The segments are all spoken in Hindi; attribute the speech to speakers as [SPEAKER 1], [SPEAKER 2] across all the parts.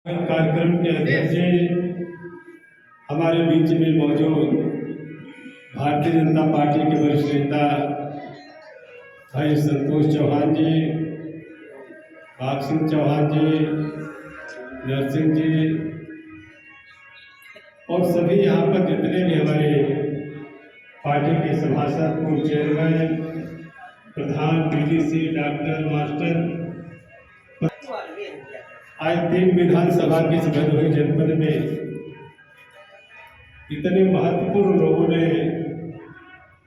[SPEAKER 1] कार्यक्रम के अध्यक्ष हमारे बीच में मौजूद भारतीय जनता पार्टी के वरिष्ठ नेता भाई संतोष चौहान जी, भाग सिंह चौहान जी, नरसिंह जी और सभी यहाँ पर जितने भी हमारे पार्टी के सभासद, पूर्व चेयरमैन, प्रधान, पीडीसी, डॉक्टर, मास्टर, आज 3 विधानसभा की इस भदोही जनपद में इतने महत्वपूर्ण लोगों ने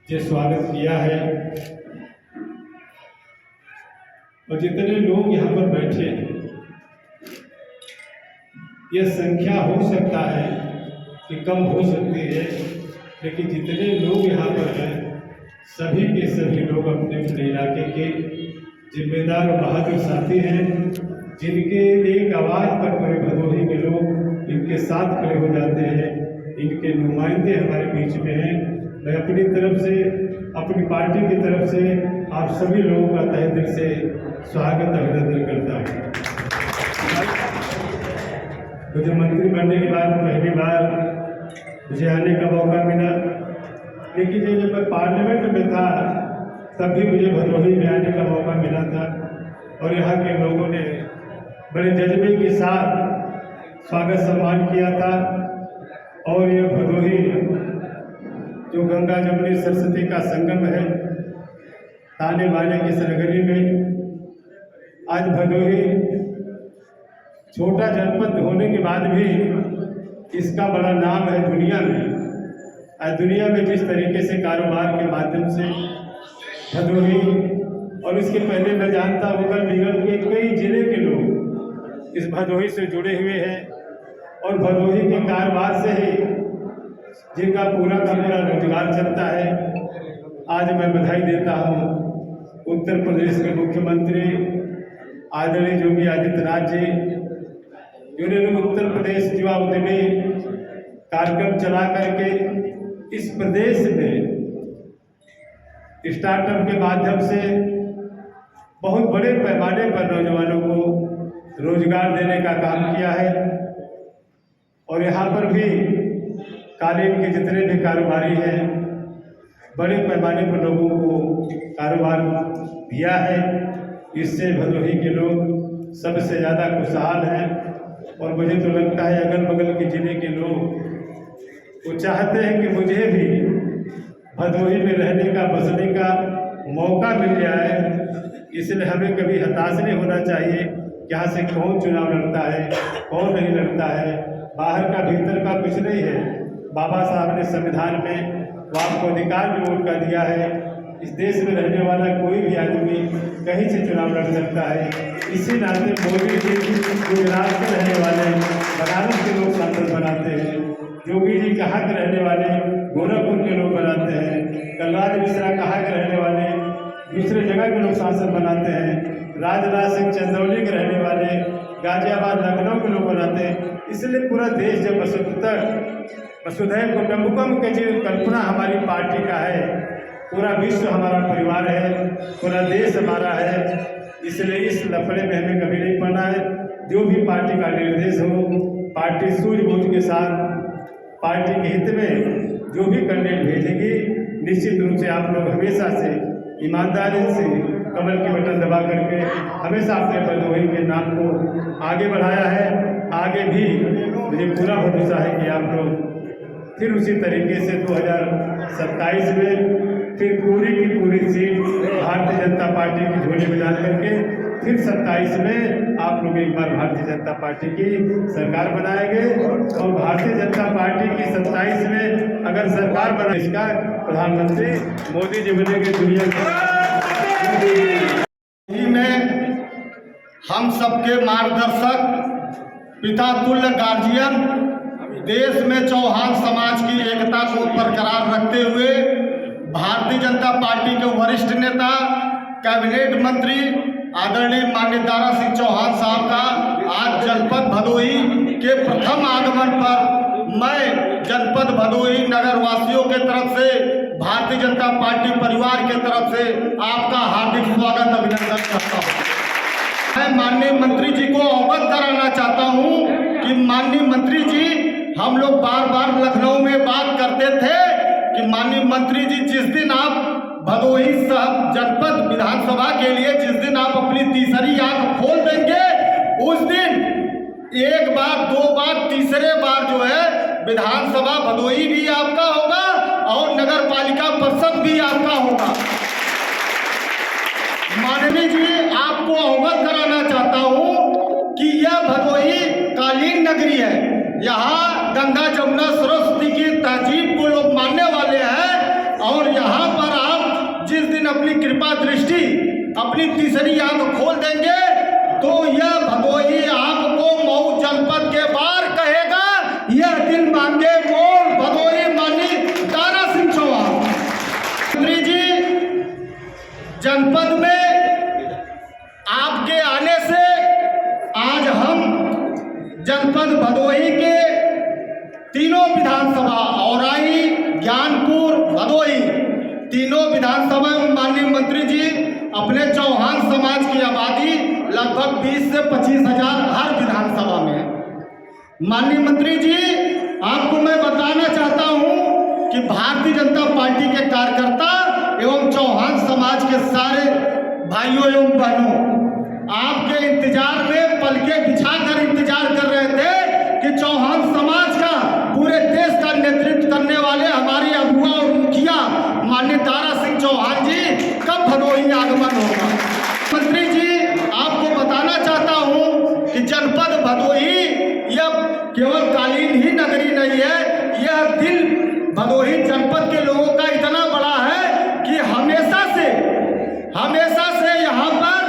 [SPEAKER 1] जो स्वागत किया है और जितने लोग यहाँ पर बैठे हैं, यह संख्या हो सकता है कि कम हो सकती है, लेकिन जितने लोग यहाँ पर हैं सभी के सभी लोग अपने अपने इलाके के जिम्मेदार और बहादुर साथी हैं, जिनके एक आवाज़ पर पूरे भदोही के लोग इनके साथ खड़े हो जाते हैं। इनके नुमाइंदे हमारे बीच में हैं। मैं अपनी तरफ से, अपनी पार्टी की तरफ से आप सभी लोगों का तहे दिल से स्वागत अभिनंदन करता हूँ। मुझे मंत्री बनने के बाद पहली बार मुझे आने का मौका मिला, लेकिन जब मैं पार्लियामेंट में था तब भी मुझे भदोही में आने का मौका मिला था और यहाँ के लोगों ने बड़े जज्बे के साथ स्वागत सम्मान किया था। और ये भदोही जो गंगा जमुनी सरस्वती का संगम है, ताने बाने की सरगरी में, आज भदोही छोटा जनपद होने के बाद भी इसका बड़ा नाम है दुनिया में। आज दुनिया में जिस तरीके से कारोबार के माध्यम से भदोही और इसके पहले मैं जानता हूँ निगम के कई जिले के लोग इस भदोही से जुड़े हुए हैं और भदोही के कारोबार से ही जिनका पूरा का पूरा रोजगार चलता है। आज मैं बधाई देता हूँ उत्तर प्रदेश के मुख्यमंत्री आदरणीय योगी आदित्यनाथ जी, जिन्होंने उत्तर प्रदेश युवा उद्यमी कार्यक्रम चला करके इस प्रदेश में स्टार्टअप के माध्यम से बहुत बड़े पैमाने पर नौजवानों को रोजगार देने का काम किया है। और यहाँ पर भी कालीन के जितने भी कारोबारी हैं बड़े पैमाने पर लोगों को कारोबार दिया है। इससे भदोही के लोग सबसे ज़्यादा खुशहाल हैं और मुझे तो लगता है अगल बगल के ज़िले के लोग वो चाहते हैं कि मुझे भी भदोही में रहने का, बसने का मौका मिल जाए। इसलिए हमें कभी हताश नहीं होना चाहिए। यहाँ से कौन चुनाव लड़ता है, कौन नहीं लड़ता है, बाहर का भीतर का कुछ नहीं है। बाबा साहब ने संविधान में आपको अधिकार भी वोट का दिया है। इस देश में रहने वाला कोई भी आदमी कहीं से चुनाव लड़ सकता है। इसी नाते मोदी जी गुजरात के रहने वाले बनारस के लोग सांसद बनाते हैं, योगी जी कहाँ के रहने वाले गोरखपुर के लोग बनाते हैं, कलराज मिश्रा कहाँ के रहने वाले दूसरे जगह के लोग सांसद बनाते हैं, राजनाथ सिंह चंदौली के रहने वाले गाजियाबाद लखनऊ के लोग बनाते हैं। इसलिए पूरा देश जब वसुधैव कुटुंबकम के जो कल्पना हमारी पार्टी का है, पूरा विश्व हमारा परिवार है, पूरा देश हमारा है। इसलिए इस लफड़े में हमें कभी नहीं पड़ना है। जो भी पार्टी का निर्देश हो, पार्टी सूझबूझ के साथ पार्टी के हित में जो भी कैंडिडेट भेजेगी, निश्चित रूप से आप लोग हमेशा से ईमानदारी से कमल के बटन दबा करके हमेशा अपने भदोही के नाम को आगे बढ़ाया है। आगे भी मुझे पूरा भरोसा है कि आप लोग फिर उसी तरीके से 2027 में फिर पूरी की पूरी सीट भारतीय जनता पार्टी की झोली में डाल करके फिर 27 में आप लोग एक बार भारतीय जनता पार्टी की सरकार बनाएंगे। और भारतीय जनता पार्टी की 27 में अगर सरकार बना, इसका प्रधानमंत्री मोदी जी बनेंगे दुनिया
[SPEAKER 2] में। हम सबके मार्गदर्शक, पिता तुल्य गार्जियन, देश में चौहान समाज की एकता को बरकरार रखते हुए भारतीय जनता पार्टी के वरिष्ठ नेता, कैबिनेट मंत्री आदरणीय माननीय दारा सिंह चौहान साहब का आज जनपद भदोही के प्रथम आगमन पर मैं जनपद भदोही नगर वासियों के तरफ से, भारतीय जनता पार्टी परिवार के तरफ से आपका हार्दिक स्वागत अभिनंदन करता हूँ। मैं माननीय मंत्री जी को अवगत कराना चाहता हूँ कि माननीय मंत्री जी, हम लोग बार बार लखनऊ में बात करते थे कि माननीय मंत्री जी, जिस दिन आप भदोही जनपद विधानसभा के लिए जिस दिन आप अपनी तीसरी आंख खोल देंगे, उस दिन एक बार, दो बार, तीसरे बार जो है विधानसभा भदोही भी आपका होगा और नगर पालिका परिषद भी आपका होगा। माननीय जी, आपको अवगत कराना चाहता हूं कि यह भदोही कालीन नगरी है। यहाँ गंगा जमुना सरस्वती की तहजीब को लोग मानने वाले हैं और यहाँ पर आप जिस दिन अपनी कृपा दृष्टि, अपनी तीसरी आंख खोल देंगे तो यह भदोही आपको मऊ जनपद के बाहर कहेगा, यह दिल मांगे मोर भदोही माननीय दारा सिंह चौहान। मंत्री जी, जनपद में आपके आने से आज हम जनपद भदोही के तीनों विधानसभा, औराई, ज्ञानपुर, भदोही, तीनों विधानसभा में माननीय मंत्री जी अपने चौहान समाज की आबादी लगभग 20 से 25 हजार हर विधानसभा में है। माननीय मंत्री जी, आपको मैं बताना चाहता हूं कि भारतीय जनता पार्टी के कार्यकर्ता एवं चौहान समाज के सारे भाइयों एवं बहनों आपके इंतजार में पलके बिछाकर इंतजार कर रहे थे कि चौहान समाज का, पूरे देश का नेतृत्व करने वाले हमारे अगुआ और मुखिया माननीय दारा सिंह चौहान जी कब भदोही आगमन होगा। मंत्री जी, आपको बताना चाहता हूं कि जनपद भदोही यह केवल कालीन ही नगरी नहीं है, यह दिल भदोही जनपद के लोगों का इतना बड़ा है कि हमेशा से यहाँ पर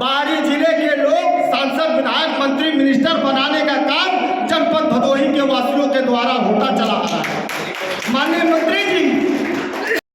[SPEAKER 2] बाहरी जिले के लोग सांसद, विधायक, मंत्री, मिनिस्टर बनाने का काम जनपद भदोही के वासियों के द्वारा होता